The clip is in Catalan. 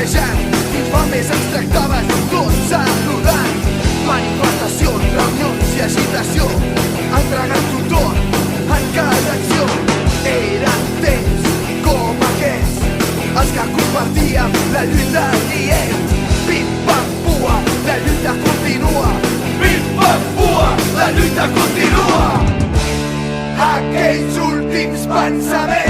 copejant, fins fa més ens tractaves tots saludant. Manifestacions, reunions i agitació, entregant-ho tot en cada acció. Eren temps com aquests els que compartíem la lluita dient pim-pam-pua, la lluita continua. Pim-pam-pua, la lluita continua. Aquells últims pensaments